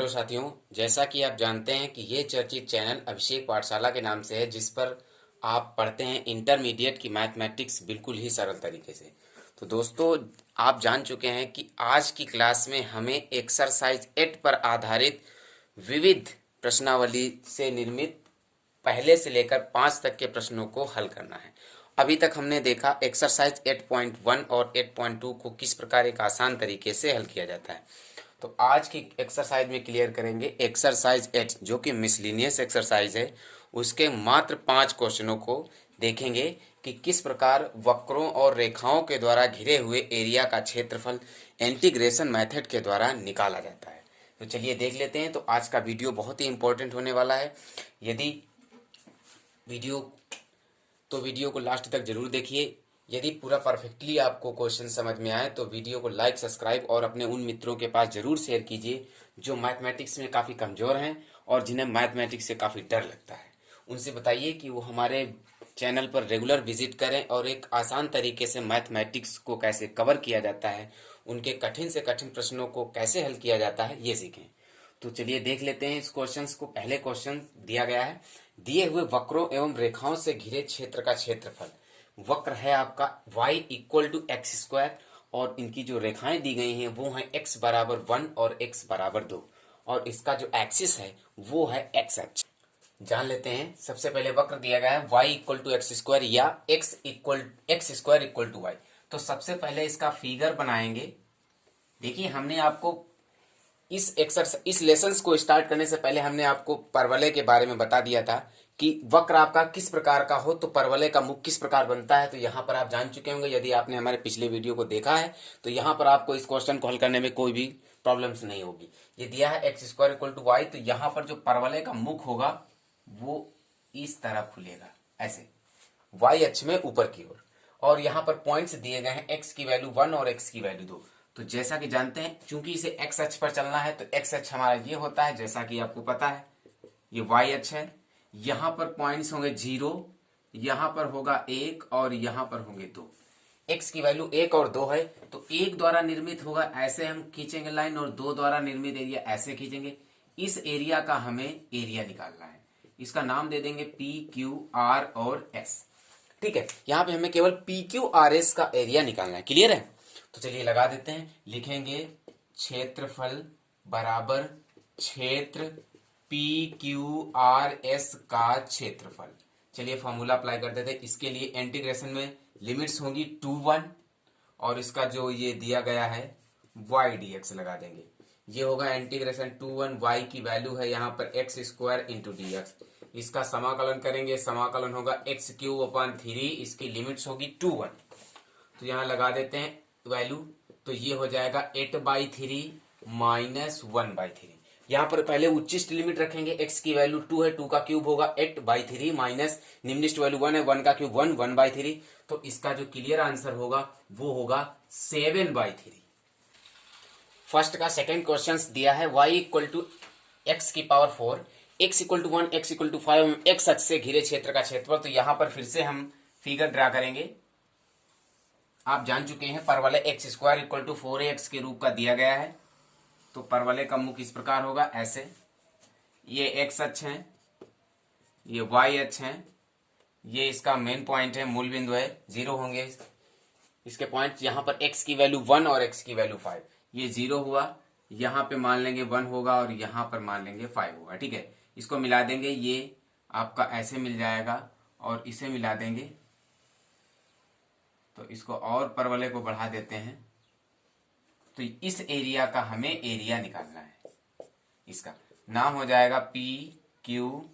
Hello साथियों, जैसा कि आप जानते हैं कि ये चर्चित चैनल अभिषेक पाठशाला के नाम से है, जिस पर आप पढ़ते हैं इंटरमीडिएट की मैथमेटिक्स बिल्कुल ही सरल तरीके से। तो दोस्तों, आप जान चुके हैं कि आज की क्लास में हमें एक्सरसाइज 8 पर आधारित विविध प्रश्नावली से निर्मित पहले से लेकर 5 तक के प्रश्नों को हल करना है। अभी तक हमने देखा एक्सरसाइज 8.1 और 8.2 को किस प्रकार एक आसान तरीके से हल किया जाता है। तो आज की एक्सरसाइज में क्लियर करेंगे एक्सरसाइज 8 जो कि मिसलिनियस एक्सरसाइज है। उसके मात्र 5 क्वेश्चनों को देखेंगे कि किस प्रकार वक्रों और रेखाओं के द्वारा घिरे हुए एरिया का क्षेत्रफल इंटीग्रेशन मेथड के द्वारा निकाला जाता है। तो चलिए देख लेते हैं। तो आज का वीडियो बहुत ही इंपॉर्टेंट होने वाला है। यदि वीडियो को लास्ट तक जरूर देखिए। यदि पूरा परफेक्टली आपको क्वेश्चन समझ में आए तो वीडियो को लाइक, सब्सक्राइब और अपने उन मित्रों के पास जरूर शेयर कीजिए जो मैथमेटिक्स में काफ़ी कमज़ोर हैं और जिन्हें मैथमेटिक्स से काफ़ी डर लगता है। उनसे बताइए कि वो हमारे चैनल पर रेगुलर विजिट करें और एक आसान तरीके से मैथमेटिक्स को कैसे कवर किया जाता है, उनके कठिन से कठिन प्रश्नों को कैसे हल किया जाता है, ये सीखें। तो चलिए देख लेते हैं इस क्वेश्चंस को। पहले क्वेश्चन दिया गया है, दिए हुए वक्रों एवं रेखाओं से घिरे क्षेत्र का क्षेत्रफल। वक्र है आपका y equal to x square और इनकी जो रेखाएं दी गई हैं वो हैं x बराबर 1 और x बराबर 2 और इसका जो एक्सिस है वो है x अक्ष। जान लेते हैं। सबसे पहले वक्र दिया गया है y equal to x square या x square equal to y. तो सबसे पहले इसका फिगर बनाएंगे। देखिए, हमने आपको इस लेसन्स को स्टार्ट करने से पहले हमने आपको परवलय के बारे में बता दिया था कि वक्र आपका किस प्रकार का हो तो परवलय का मुख किस प्रकार बनता है। तो यहाँ पर आप जान चुके होंगे, यदि आपने हमारे पिछले वीडियो को देखा है तो यहाँ पर आपको इस क्वेश्चन को हल करने में कोई भी प्रॉब्लम्स नहीं होगी। ये दिया है x square equal to y, तो यहाँ पर जो परवलय का मुख होगा वो इस तरह खुलेगा ऐसे वाई अक्ष में ऊपर की ओर। और यहाँ पर पॉइंट्स दिए गए हैं, एक्स की वैल्यू 1 और एक्स की वैल्यू 2। तो जैसा कि जानते हैं, चूंकि इसे एक्स अक्ष पर चलना है तो एक्स अक्ष हमारा ये होता है, जैसा कि आपको पता है ये वाई अक्ष है। यहां पर पॉइंट्स होंगे 0, यहां पर होगा 1 और यहां पर होंगे 2। एक्स की वैल्यू 1 और 2 है तो 1 द्वारा निर्मित होगा ऐसे हम खींचेंगे लाइन और 2 द्वारा निर्मित एरिया ऐसे खींचेंगे। इस एरिया का हमें एरिया निकालना है। इसका नाम दे देंगे पी क्यू आर और एस। ठीक है, यहां पे हमें केवल पी क्यू आर एस का एरिया निकालना है। क्लियर है? तो चलिए लगा देते हैं। लिखेंगे क्षेत्रफल बराबर क्षेत्र पी क्यू आर एस का क्षेत्रफल। चलिए फॉर्मूला अप्लाई कर देते हैं। इसके लिए इंटीग्रेशन में लिमिट्स होंगी 2 1 और इसका जो ये दिया गया है y dx लगा देंगे। ये होगा इंटीग्रेशन 2 1 y की वैल्यू है यहाँ पर x square into D x. इसका समाकलन करेंगे, समाकलन होगा एक्स क्यूब अपॉन 3, इसकी लिमिट्स होगी 2 1। तो यहाँ लगा देते हैं वैल्यू, तो ये हो जाएगा 8/3 माइनस 1/3। यहाँ पर पहले उच्चिष्ट लिमिट रखेंगे, x की वैल्यू 2 है, 2 का क्यूब होगा 8/3 माइनस निम्निष्ट वैल्यू 1 है, 1 का क्यूब 1, 1/3। तो इसका जो क्लियर आंसर होगा वो होगा 7/3। फर्स्ट का सेकंड क्वेश्चन दिया है y इक्वल टू एक्स की power 4, x equal to 1, x equal to 5, x अक्ष से घिरे क्षेत्र का क्षेत्रफल। तो यहाँ पर फिर से हम फिगर ड्रा करेंगे। आप जान चुके हैं परवलय x square equal to 4ax के रूप का दिया गया है। तो परवलय का मुख इस प्रकार होगा ऐसे। ये एक्स अक्ष है, ये वाई अक्ष है, ये इसका मेन पॉइंट है, मूल बिंदु है, 0 होंगे इसके पॉइंट। यहाँ पर x की वैल्यू 1 और x की वैल्यू 5, ये 0 हुआ, यहाँ पे मान लेंगे 1 होगा और यहाँ पर मान लेंगे 5 होगा। ठीक है, इसको मिला देंगे, ये आपका ऐसे मिल जाएगा और इसे मिला देंगे। तो इसको और परवलय को बढ़ा देते हैं। तो इस एरिया का हमें एरिया निकालना है। इसका नाम हो जाएगा P Q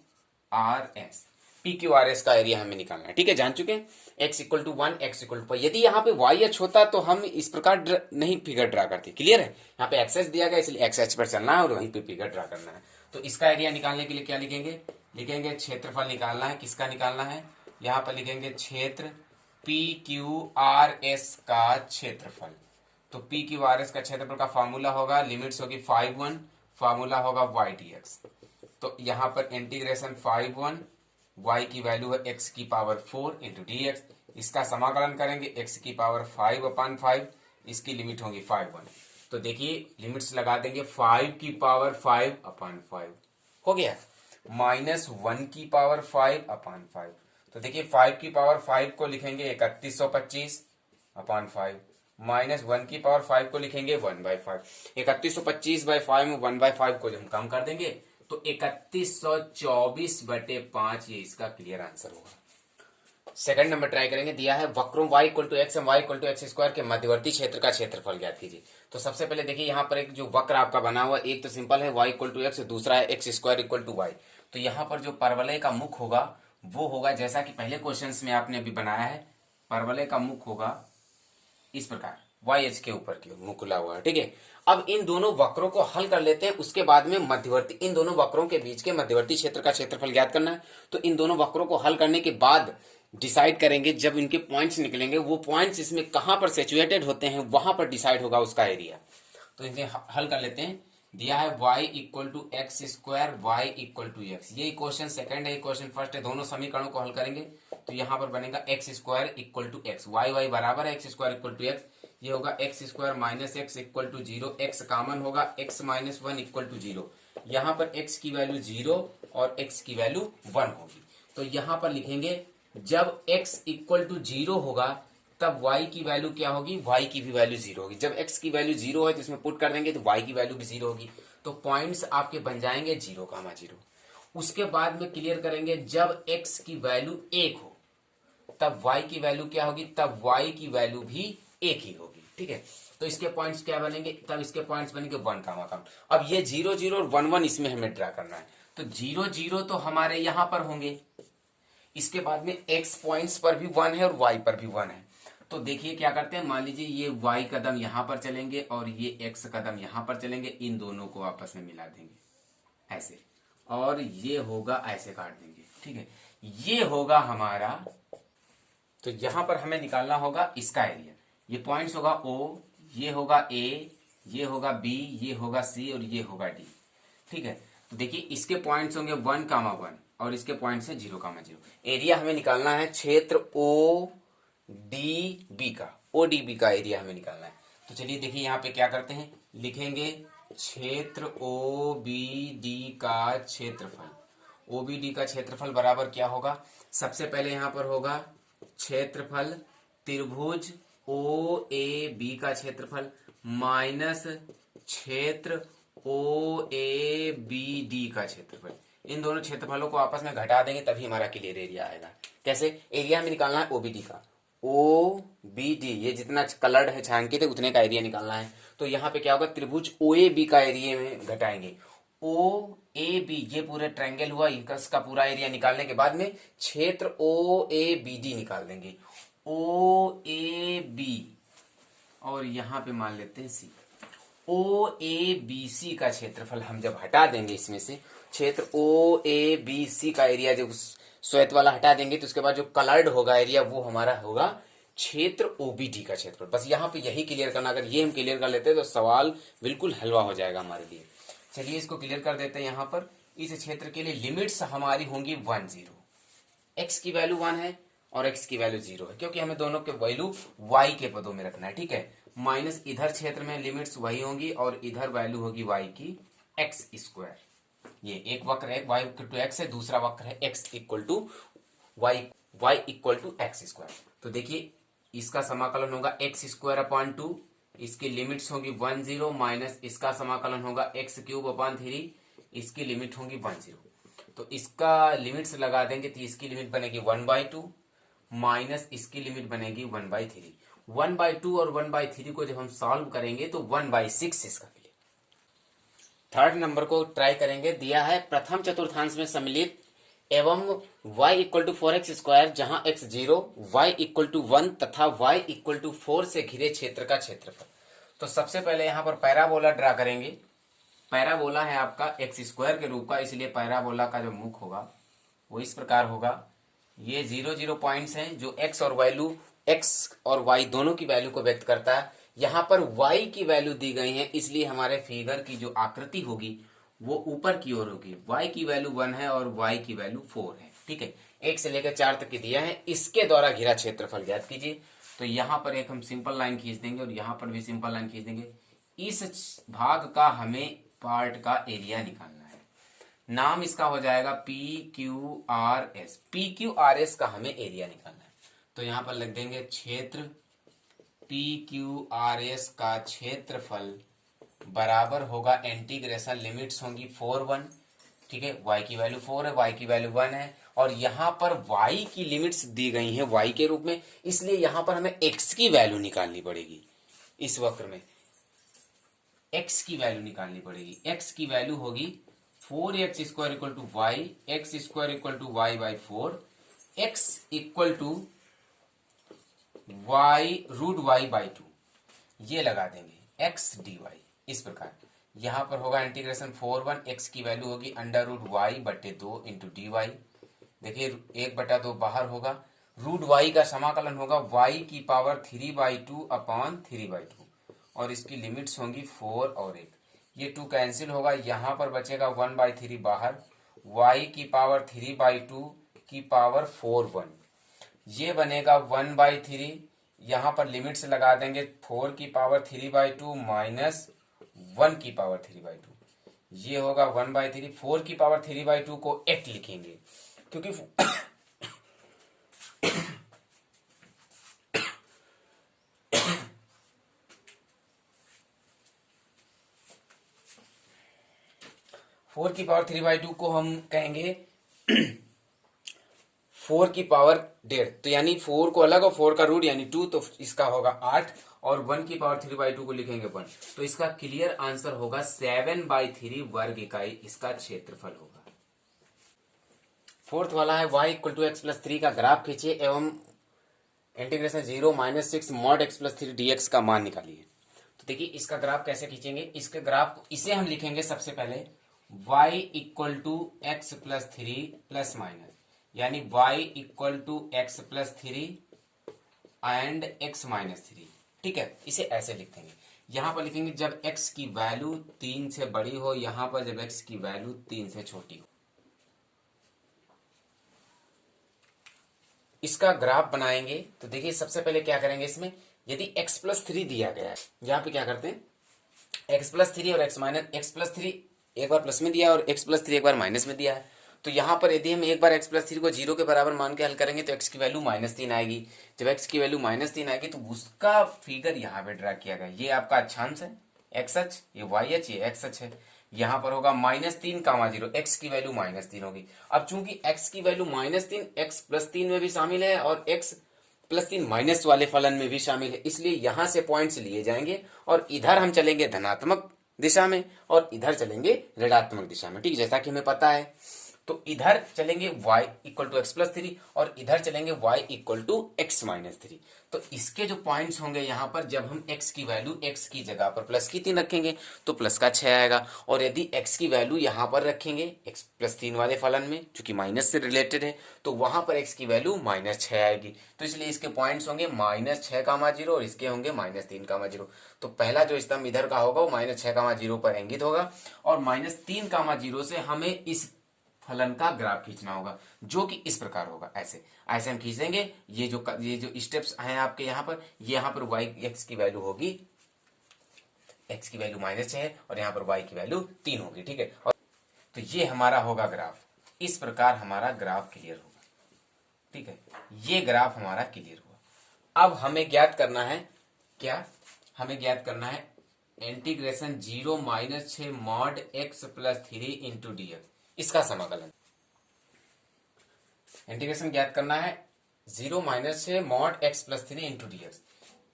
R S. P Q R S का एरिया हमें निकालना है। ठीक है, जान चुके हैं। x equal to 1, x equal to 5। यदि यहाँ पे y अक्ष होता तो हम इस प्रकार नहीं फिगर ड्रा करते। क्लियर है? यहाँ पे एक्स दिया गया इसलिए एक्स अक्ष पर चलना है और वहीं पे फिगर ड्रा करना है। तो इसका एरिया निकालने के लिए क्या लिखेंगे? लिखेंगे क्षेत्रफल निकालना है। किसका निकालना है? यहाँ पर लिखेंगे क्षेत्र पी क्यू आर एस का क्षेत्रफल। तो पी क्यू आर एस का क्षेत्रफल का फॉर्मूला होगा, लिमिट्स होगी 5 1, फॉर्मूला होगा y dx। तो यहाँ पर इंटीग्रेशन 5 1, y की वैल्यू है x की पावर 4 इंटू डी एक्स। इसका समाकलन करेंगे x की पावर 5 अपॉन 5, इसकी लिमिट होगी 5 1। तो देखिए लिमिट्स लगा देंगे 5 की पावर 5 अपॉन 5 हो गया, माइनस 1 की पावर 5 अपॉन 5। तो देखिए 5 की पावर 5 को लिखेंगे 3125 अपॉन 5, माइनस 1 की पावर 5 को लिखेंगे 1/5। 3125/5 में 1/5 को हम कम कर देंगे तो 3124/5 ये इसका क्लियर आंसर होगा। सेकंड नंबर ट्राई करेंगे। दिया है वक्रों y equal to x and y equal to x square के मध्यवर्ती क्षेत्र का क्षेत्रफल ज्ञात कीजिए। तो सबसे पहले देखिए यहाँ पर एक जो वक्र आपका बना हुआ, एक तो सिंपल है y इक्वल टू एक्स, दूसरा है x square equal to y. तो यहाँ पर जो परवलय का मुख होगा वो होगा जैसा कि पहले क्वेश्चन में आपने अभी बनाया है, परवलय का मुख होगा इस प्रकार वाई एच के ऊपर की ओर मुकुला हुआ है, ठीक है। अब इन दोनों वक्रों को हल कर लेते हैं, उसके बाद में मध्यवर्ती इन दोनों वक्रों के बीच के मध्यवर्ती क्षेत्र का क्षेत्रफल ज्ञात करना है। तो इन दोनों वक्रों को हल करने के बाद डिसाइड करेंगे, जब इनके पॉइंट्स निकलेंगे वो पॉइंट्स इसमें कहां पर सिचुएटेड होते हैं वहां पर डिसाइड होगा उसका एरिया। तो इसे हल कर लेते हैं। दिया है y equal to x square y equal to x, ये इक्वेशन सेकंड है, इक्वेशन फर्स्ट है, दोनों समीकरणों को हल करेंगे तो यहाँ पर बनेगा x square equal to x, y बराबर है x square equal to x, ये होगा x square minus x equal to 0, x common होगा, एक्स माइनस 1 इक्वल टू 0। यहाँ पर एक्स की वैल्यू 0 और एक्स की वैल्यू 1 होगी। तो यहाँ पर लिखेंगे जब x इक्वल टू 0 होगा तब y की वैल्यू क्या होगी, y की भी वैल्यू 0 होगी। जब x की वैल्यू 0 है तो इसमें पुट कर देंगे तो y की वैल्यू भी 0 होगी। तो पॉइंट्स आपके बन जाएंगे 0,0। उसके बाद में क्लियर करेंगे जब x की वैल्यू 1 हो तब y की वैल्यू क्या होगी, तब y की वैल्यू भी 1 ही होगी, ठीक है। तो इसके पॉइंट्स क्या बनेंगे, तब इसके पॉइंट्स बनेंगे 1, अब ये 0, 0 और 1, 1 इसमें हमें ड्रा करना है। तो 0, 0 तो हमारे यहां पर होंगे, इसके बाद में x पॉइंट्स पर भी 1 है और y पर भी 1 है। तो देखिए क्या करते हैं, मान लीजिए ये y कदम यहां पर चलेंगे और ये x कदम यहां पर चलेंगे, इन दोनों को आपस में मिला देंगे ऐसे, और ये होगा ऐसे काट देंगे, ठीक है। ये होगा हमारा, तो यहां पर हमें निकालना होगा इसका एरिया। ये पॉइंट्स होगा O, ये होगा A, ये होगा B, ये होगा C और ये होगा D, ठीक है। तो देखिए इसके पॉइंट्स होंगे 1,1 और इसके पॉइंट्स है 0,0। एरिया हमें निकालना है क्षेत्र ODB का, ODB का एरिया हमें निकालना है। तो चलिए देखिए यहाँ पे क्या करते हैं, लिखेंगे क्षेत्र OBD का क्षेत्रफल। OBD का क्षेत्रफल बराबर क्या होगा, सबसे पहले यहाँ पर होगा क्षेत्रफल त्रिभुज OAB का क्षेत्रफल माइनस क्षेत्र OABD का क्षेत्रफल। इन दोनों क्षेत्रफलों को आपस में घटा देंगे तभी हमारा क्लियर एरिया आएगा। कैसे, एरिया हमें निकालना है OBD का, OBD ये जितना कलर्ड है छायांकित है उतने का एरिया निकालना है। तो यहाँ पे क्या होगा, त्रिभुज OAB का एरिया में घटाएंगे, OAB ये पूरे ट्रायंगल हुआ, इसका पूरा एरिया निकालने के बाद में क्षेत्र OABD निकाल देंगे, OAB और यहाँ पे मान लेते हैं C। OABC का क्षेत्रफल हम जब हटा देंगे इसमें से, क्षेत्र OABC का एरिया जब श्वेत वाला हटा देंगे तो उसके बाद जो कलर्ड होगा एरिया वो हमारा होगा क्षेत्र OBD का क्षेत्रफल। बस यहाँ पे यही क्लियर करना, अगर ये हम क्लियर कर लेते हैं तो सवाल बिल्कुल हलवा हो जाएगा हमारे लिए। चलिए इसको क्लियर कर देते हैं। यहाँ पर इस क्षेत्र के लिए लिमिट्स हमारी होंगी 1, 0, x की वैल्यू 1 है और x की वैल्यू 0 है, क्योंकि हमें दोनों के वैल्यू y के पदों में रखना है, ठीक है। माइनस इधर क्षेत्र में लिमिट्स वही होंगी और इधर वैल्यू होगी y की एक्स स्क्वायर। ये एक वक्र है y इक्वल टू एक्स है, दूसरा वक्र है x equal to y equal to x square. तो देखिए इसका समाकलन होगा एक्स स्क्वायर अपॉन 2, इसकी लिमिट्स होगी 1, 0 माइनस इसका समाकलन होगा एक्स क्यूब अपॉन 3, इसकी लिमिट होगी 1, 0। तो इसका लिमिट्स लगा देंगे तो इसकी लिमिट बनेगी 1/2 माइनस इसकी लिमिट बनेगी 1/3। 1/2 और 1/3 को जब हम सॉल्व करेंगे तो 1/6 इसका क्लियर। थर्ड नंबर को ट्राई करेंगे। दिया है प्रथम चतुर्थांश में सम्मिलित एवं y equal to 4x square जहां x 0, y इक्वल टू 1 तथा y इक्वल टू 4 से घिरे क्षेत्र का क्षेत्रफल। तो सबसे पहले यहाँ पर पैराबोला ड्रा करेंगे। पैराबोला है आपका एक्स स्क्वायर के रूप का, इसलिए पैराबोला का जो मुख होगा वो इस प्रकार होगा। ये 0, 0 पॉइंट्स हैं जो x और y दोनों की वैल्यू को व्यक्त करता है। यहाँ पर y की वैल्यू दी गई है, इसलिए हमारे फिगर की जो आकृति होगी वो ऊपर की ओर होगी। y की वैल्यू 1 है और y की वैल्यू 4 है, ठीक है। 1 से लेकर 4 तक की दिया है, इसके द्वारा घिरा क्षेत्रफल ज्ञात कीजिए। तो यहाँ पर एक हम सिंपल लाइन खींच देंगे और यहाँ पर भी सिंपल लाइन खींच देंगे। इस भाग का हमें पार्ट का एरिया निकालना है। नाम इसका हो जाएगा PQRS। PQRS का हमें एरिया निकालना है, तो यहां पर लिख देंगे क्षेत्र PQRS का क्षेत्रफल बराबर होगा इंटीग्रेशन, लिमिट्स होंगी 4 1, ठीक है। y की वैल्यू 4 है, y की वैल्यू 1 है, और यहां पर y की लिमिट्स दी गई हैं y के रूप में, इसलिए यहां पर हमें x की वैल्यू निकालनी पड़ेगी। इस वक्र में x की वैल्यू निकालनी पड़ेगी। x की वैल्यू होगी 4x square equal to y, x square equal to y by 4, x equal to y root y by 2, ये लगा देंगे x dy। इस प्रकार यहां पर होगा इंटीग्रेशन 4 1, x की वैल्यू होगी अंडर रूट वाई बटे 2 इंटू डी वाई। देखिए 1/2 बाहर होगा, रूट वाई का समाकलन होगा y की पावर 3/2 अपॉन 3/2, और इसकी लिमिट्स होंगी 4 और 1। ये 2 कैंसिल होगा, यहां पर बचेगा 1/3 बाहर, y की पावर 3/2 की पावर 4 1, ये बनेगा 1/3। यहां पर लिमिट्स लगा देंगे 4 की पावर 3/2 माइनस 1 की पावर 3/2, ये होगा 1/3। 4 की पावर 3/2 को 8 लिखेंगे, क्योंकि 4 की पावर 3/2 को हम कहेंगे 4 की पावर 1.5, तो यानी 4 को अलग और 4 का रूट यानी 2, तो इसका होगा 8, और 1 की पावर 3/2 को लिखेंगे 1, तो इसका क्लियर आंसर होगा 7/3 वर्ग इकाई इसका क्षेत्रफल होगा। फोर्थ वाला है y equal to x plus 3 का ग्राफ खींचिए एवं integration 0 - 6 mod x plus 3 dx का मान निकालिए। तो देखिए इसका ग्राफ कैसे खींचेंगे, इसके ग्राफ को इसे हम लिखेंगे सबसे पहले y equal to x plus 3 plus minus, यानी y equal to x plus 3 and x minus 3, ठीक है। इसे ऐसे लिख देंगे, यहां पर लिखेंगे जब x की वैल्यू 3 से बड़ी हो, यहां पर जब x की वैल्यू 3 से छोटी हो। इसका ग्राफ बनाएंगे तो देखिए सबसे पहले क्या करेंगे, इसमें यदि x प्लस 3 दिया गया है, यहां पे क्या करते हैं x प्लस 3 और x प्लस 3 एक बार प्लस में दिया और x प्लस 3 एक बार माइनस में दिया है, तो यहां पर यदि हम एक बार x प्लस 3 को 0 के बराबर मान के हल करेंगे तो x की वैल्यू -3 आएगी। जब x की वैल्यू -3 आएगी तो उसका फिगर यहाँ पे ड्रा किया गया, ये आपका अक्षांश है x अक्ष, ये y अक्ष, ये x अक्ष है। यहाँ पर होगा -3, 0, x की वैल्यू -3 होगी। अब चूंकि x की वैल्यू -3 x प्लस 3 में भी शामिल है और x प्लस 3 माइनस वाले फलन में भी शामिल है, इसलिए यहां से पॉइंट्स लिए जाएंगे और इधर हम चलेंगे धनात्मक दिशा में और इधर चलेंगे ऋणात्मक दिशा में, ठीक, जैसा कि हमें पता है। तो इधर चलेंगे y equal to x plus 3 और इधर चलेंगे y equal to x minus 3। तो इसके जो पॉइंट्स होंगे यहाँ पर, जब हम x की वैल्यू x की जगह पर प्लस की 3 रखेंगे तो प्लस का 6 आएगा, और यदि x की वैल्यू यहाँ पर रखेंगे x प्लस 3 वाले फलन में, चूंकि माइनस से रिलेटेड है, तो वहां पर x की वैल्यू -6 आएगी। तो इसलिए इसके पॉइंट्स होंगे -6, 0 और इसके होंगे -3, 0। तो पहला जो स्तंभ इधर का होगा वो -6, 0 पर इंगित होगा, और -3, 0 से हमें इस फलन का ग्राफ खींचना होगा, जो कि इस प्रकार होगा, ऐसे ऐसे हम खींच देंगे। ये जो स्टेप्स हैं आपके यहाँ पर, यहाँ पर y x की वैल्यू होगी, x की वैल्यू -6 है और यहाँ पर y की वैल्यू 3 होगी, ठीक है। और तो ये हमारा होगा ग्राफ, इस प्रकार हमारा ग्राफ क्लियर होगा, ठीक है। ये ग्राफ हमारा क्लियर हुआ। अब हमें ज्ञात करना है क्या, हमें ज्ञात करना है integration 0 - 6 mod x plus 3 into dx, इसका समाकलन। इंटीग्रेशन ज्ञात करना है 0 - 6 mod x plus 3 into dx।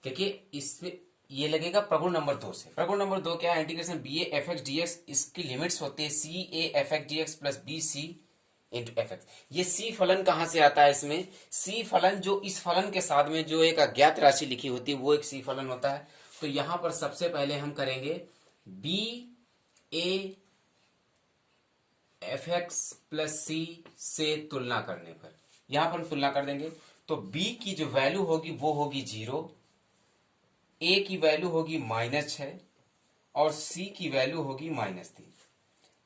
देखिए इसमें ये लगेगा प्रगुण नंबर 2 से। प्रगुण नंबर 2 क्या है, इंटीग्रेशन bA fx dx, इसकी लिमिट्स होती है ca fx dx plus bc into fx। ये c फलन कहां से आता है, इसमें c फलन जो इस फलन के साथ में जो एक अज्ञात राशि लिखी होती है वो एक c फलन होता है। तो यहां पर सबसे पहले हम करेंगे ba fx प्लस सी से तुलना करने पर, यहां पर हम तुलना कर देंगे तो b की जो वैल्यू होगी वो होगी 0, a की वैल्यू होगी -6 और c की वैल्यू होगी -3,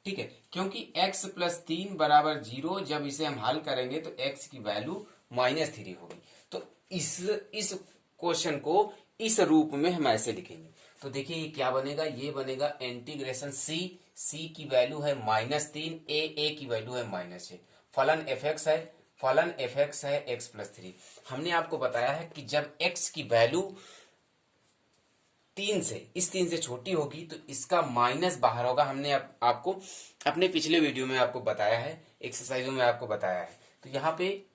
ठीक है। क्योंकि x प्लस 3 बराबर 0, जब इसे हम हल करेंगे तो x की वैल्यू -3 होगी। तो इस क्वेश्चन को इस रूप में हम ऐसे लिखेंगे। तो देखिए ये क्या बनेगा, ये बनेगा इंटीग्रेशन सी की वैल्यू है -3, ए की वैल्यू है -6, फलन एफ एक्स है x+3। हमने आपको बताया है कि जब x की वैल्यू 3 से छोटी होगी तो इसका माइनस बाहर होगा। हमने आपको अपने पिछले वीडियो में आपको बताया है, एक्सरसाइजों में आपको बताया है। तो यहाँ पे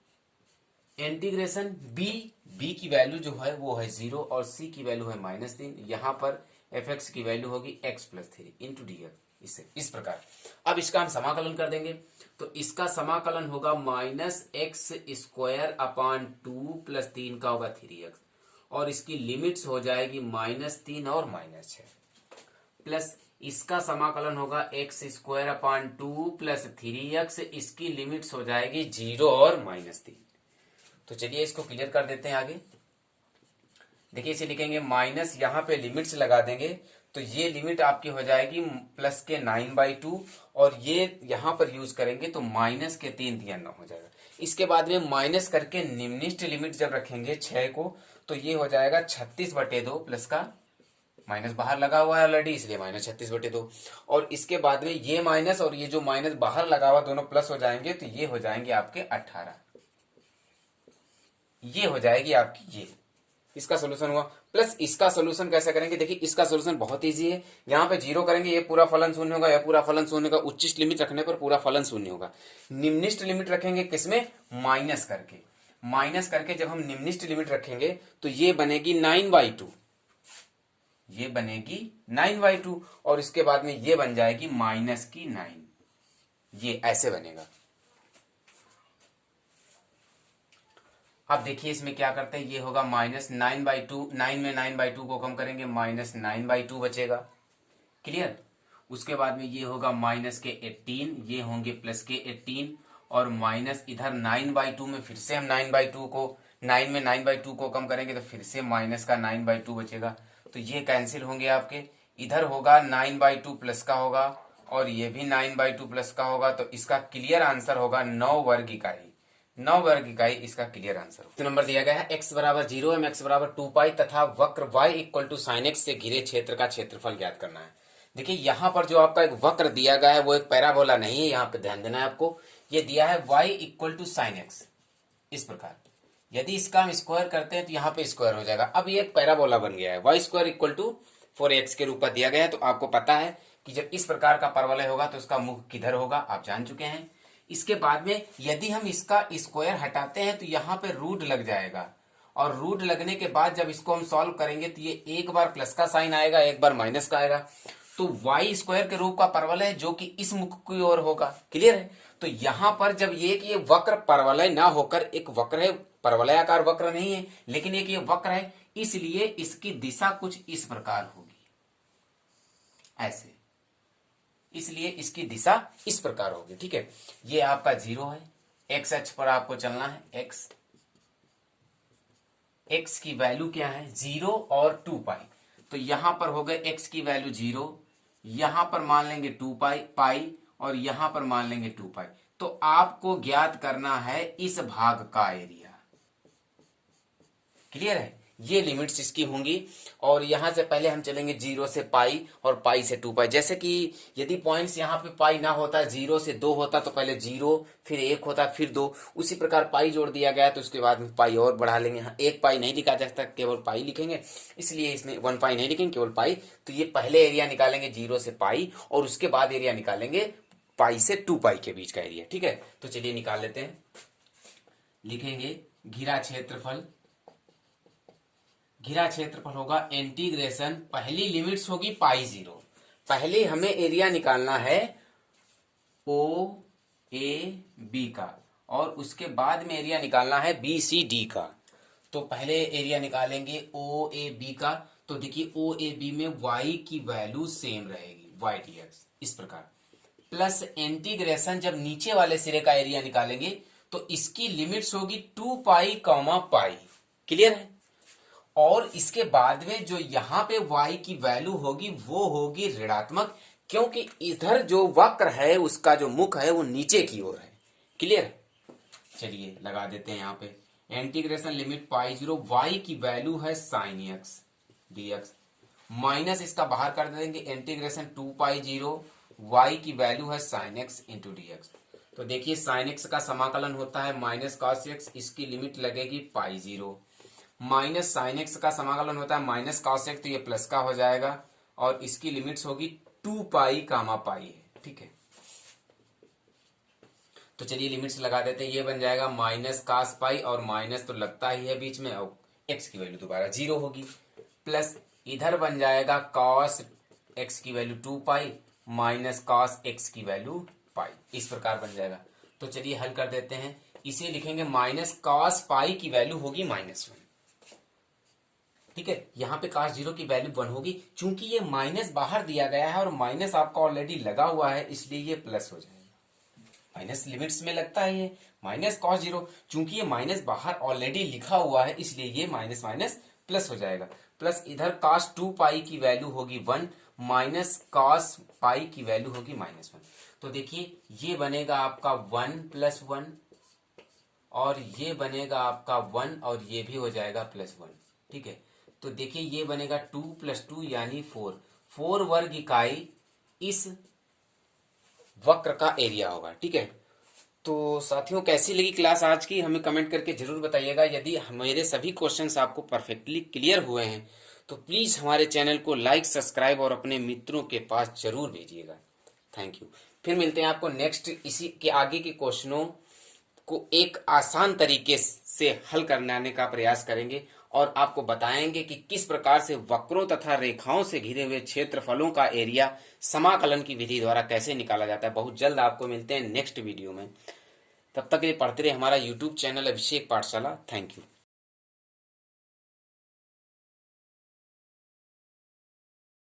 इंटीग्रेशन बी की वैल्यू जो है वो है 0 और सी की वैल्यू है -3। यहाँ पर एफ एक्स की वैल्यू होगी x+3 इंटू डी एक्स, इस प्रकार। अब इसका हम समाकलन कर देंगे तो इसका समाकलन होगा -x² + 3 का होगा 3x, और इसकी लिमिट्स हो जाएगी -3 और -6, प्लस इसका समाकलन होगा x² + 3x, इसकी लिमिट्स हो जाएगी 0 और -3। तो चलिए इसको क्लियर कर देते हैं आगे। देखिए इसे लिखेंगे माइनस, यहाँ पे लिमिट्स लगा देंगे तो ये लिमिट आपकी हो जाएगी प्लस के 9/2, और ये यहाँ पर यूज करेंगे तो माइनस के 3 हो जाएगा। इसके बाद में माइनस करके निम्नलिखित लिमिट जब रखेंगे 6 को तो ये हो जाएगा 36/2, प्लस का माइनस बाहर लगा हुआ है ऑलरेडी इसलिए -36/2, और इसके बाद में ये माइनस और ये जो माइनस बाहर लगा हुआ दोनों प्लस हो जाएंगे तो ये हो जाएंगे आपके 18। ये हो जाएगी आपकी, ये इसका सोल्यूशन हुआ। प्लस इसका सोल्यूशन कैसे करेंगे, देखिए इसका सोल्यूशन बहुत इजी है। यहाँ पे 0 करेंगे, ये पूरा फलन शून्य होगा, यह पूरा फलन शून्य होगा। उच्चिष्ट लिमिट रखने पर पूरा फलन शून्य होगा। निम्निष्ट लिमिट रखेंगे किसमें, माइनस करके जब हम निम्निष्ट लिमिट रखेंगे तो ये बनेगी 9/2, ये बनेगी 9/2, और इसके बाद में ये बन जाएगी -9, ये ऐसे बनेगा। अब देखिए इसमें क्या करते हैं, ये होगा -9/2, 9 में 9/2 को कम करेंगे -9/2 बचेगा, क्लियर। उसके बाद में ये होगा -18, ये होंगे +18, और माइनस इधर 9/2 में फिर से हम 9/2 को 9 में 9/2 को कम करेंगे तो फिर से माइनस का 9/2 बचेगा। तो ये कैंसिल होंगे आपके, इधर होगा 9/2 प्लस का होगा और ये भी 9/2 प्लस का होगा। तो इसका क्लियर आंसर होगा 9 वर्ग इकाई, 9 वर्ग इकाई इसका क्लियर आंसर। तो नंबर दिया गया है x = 0, mx = 2π तथा वक्र y = sin x से घिरे क्षेत्र का क्षेत्रफल ज्ञात करना है। देखिए यहाँ पर जो आपका एक वक्र दिया गया है वो एक पैराबोला नहीं है, यहाँ पे ध्यान देना है आपको। ये दिया है y = sin x, इस प्रकार। यदि इसका हम स्क्वायर करते हैं तो यहाँ पे स्क्वायर हो जाएगा। अब ये एक पैराबोला बन गया है, y² = 4x के रूप में दिया गया है। तो आपको पता है कि जब इस प्रकार का परवलय होगा तो उसका मुख किधर होगा, आप जान चुके हैं। इसके बाद में यदि हम इसका स्क्वायर हटाते हैं तो यहाँ पे रूट लग जाएगा, और रूट लगने के बाद जब इसको हम सॉल्व करेंगे तो ये एक बार प्लस का साइन आएगा, एक बार माइनस का आएगा। तो y² के रूप का परवलय है जो कि इस मुख की ओर होगा, क्लियर है। तो यहाँ पर जब ये वक्र परवलय ना होकर एक वक्र है, परवलयाकार वक्र नहीं है लेकिन एक ये वक्र है, इसलिए इसकी दिशा कुछ इस प्रकार होगी, ऐसे, इसलिए इसकी दिशा इस प्रकार होगी, ठीक है। ये आपका 0 है, x अक्ष पर आपको चलना है। x की वैल्यू क्या है, 0 और 2π। तो यहां पर हो गए x की वैल्यू 0, यहां पर मान लेंगे 2π और यहां पर मान लेंगे 2π। तो आपको ज्ञात करना है इस भाग का एरिया, क्लियर है। ये लिमिट्स इसकी होंगी, और यहां से पहले हम चलेंगे 0 से पाई और पाई से 2π। जैसे कि यदि पॉइंट्स यहाँ पे पाई ना होता, 0 से 2 होता तो पहले 0 फिर 1 होता फिर 2, उसी प्रकार पाई जोड़ दिया गया तो उसके बाद में पाई और बढ़ा लेंगे। यहाँ 1π नहीं लिखा जा सकता, केवल पाई लिखेंगे, इसलिए इसमें 1π नहीं लिखेंगे, केवल पाई। तो ये पहले एरिया निकालेंगे 0 से पाई, और उसके बाद एरिया निकालेंगे पाई से 2π के बीच का एरिया, ठीक है। तो चलिए निकाल लेते हैं, लिखेंगे घिरा क्षेत्रफल। घिरा क्षेत्रफल होगा इंटीग्रेशन, पहली लिमिट्स होगी π0। पहले हमें एरिया निकालना है OAB का, और उसके बाद में एरिया निकालना है BCD का। तो पहले एरिया निकालेंगे OAB का। तो देखिए OAB में y की वैल्यू सेम रहेगी, y/dx, इस प्रकार। प्लस इंटीग्रेशन, जब नीचे वाले सिरे का एरिया निकालेंगे तो इसकी लिमिट्स होगी 2π, क्लियर है। और इसके बाद में जो यहाँ पे y की वैल्यू होगी वो होगी ऋणात्मक, क्योंकि इधर जो वक्र है उसका जो मुख है वो नीचे की ओर है, क्लियर है। चलिए लगा देते हैं यहाँ पे इंटीग्रेशन लिमिट पाई 0, y की वैल्यू है साइन एक्स dx, माइनस इसका बाहर कर देंगे इंटीग्रेशन 2 पाई 0, y की वैल्यू है साइन एक्स इंटू dx। तो देखिए साइन एक्स का समाकलन होता है माइनस कॉस एक्स, इसकी लिमिट लगेगी पाई 0, माइनस साइन एक्स का समाकलन होता है माइनस कॉस एक्स, तो ये प्लस का हो जाएगा और इसकी लिमिट्स होगी 2 पाई कामा पाई है। ठीक है, तो चलिए लिमिट्स लगा देते हैं। ये बन जाएगा माइनस कास पाई और माइनस तो लगता ही है बीच में और एक्स की वैल्यू दोबारा 0 होगी, प्लस इधर बन जाएगा कॉस एक्स की value 2 pi minus cos x की वैल्यू पाई, इस प्रकार बन जाएगा। तो चलिए हल कर देते हैं, इसे लिखेंगे माइनस कॉस पाई की वैल्यू होगी -1। ठीक है, यहाँ पे cos 0 की वैल्यू 1 होगी, चूंकि ये माइनस बाहर दिया गया है और माइनस आपका ऑलरेडी लगा हुआ है इसलिए ये प्लस हो जाएगा। माइनस लिमिट्स में लगता है ये माइनस cos 0, चूंकि ये माइनस बाहर ऑलरेडी लिखा हुआ है इसलिए ये माइनस माइनस प्लस हो जाएगा, प्लस इधर cos 2 पाई की वैल्यू होगी 1 माइनस cos पाई की वैल्यू होगी -1। तो देखिए ये बनेगा आपका 1 + 1 और ये बनेगा आपका 1 और ये भी हो जाएगा +1। ठीक है, तो देखिए ये बनेगा 2 + 2 यानी 4 वर्ग इकाई इस वक्र का एरिया होगा। ठीक है, तो साथियों कैसी लगी क्लास आज की हमें कमेंट करके जरूर बताइएगा। यदि मेरे सभी क्वेश्चंस आपको परफेक्टली क्लियर हुए हैं तो प्लीज हमारे चैनल को लाइक, सब्सक्राइब और अपने मित्रों के पास जरूर भेजिएगा। Thank you. फिर मिलते हैं आपको नेक्स्ट, इसी के आगे के क्वेश्चनों को एक आसान तरीके से हल करने का प्रयास करेंगे और आपको बताएंगे कि किस प्रकार से वक्रों तथा रेखाओं से घिरे हुए क्षेत्रफलों का एरिया समाकलन की विधि द्वारा कैसे निकाला जाता है। बहुत जल्द आपको मिलते हैं नेक्स्ट वीडियो में। तब तक ये पढ़ते रहे हमारा यूट्यूब चैनल अभिषेक पाठशाला। Thank you.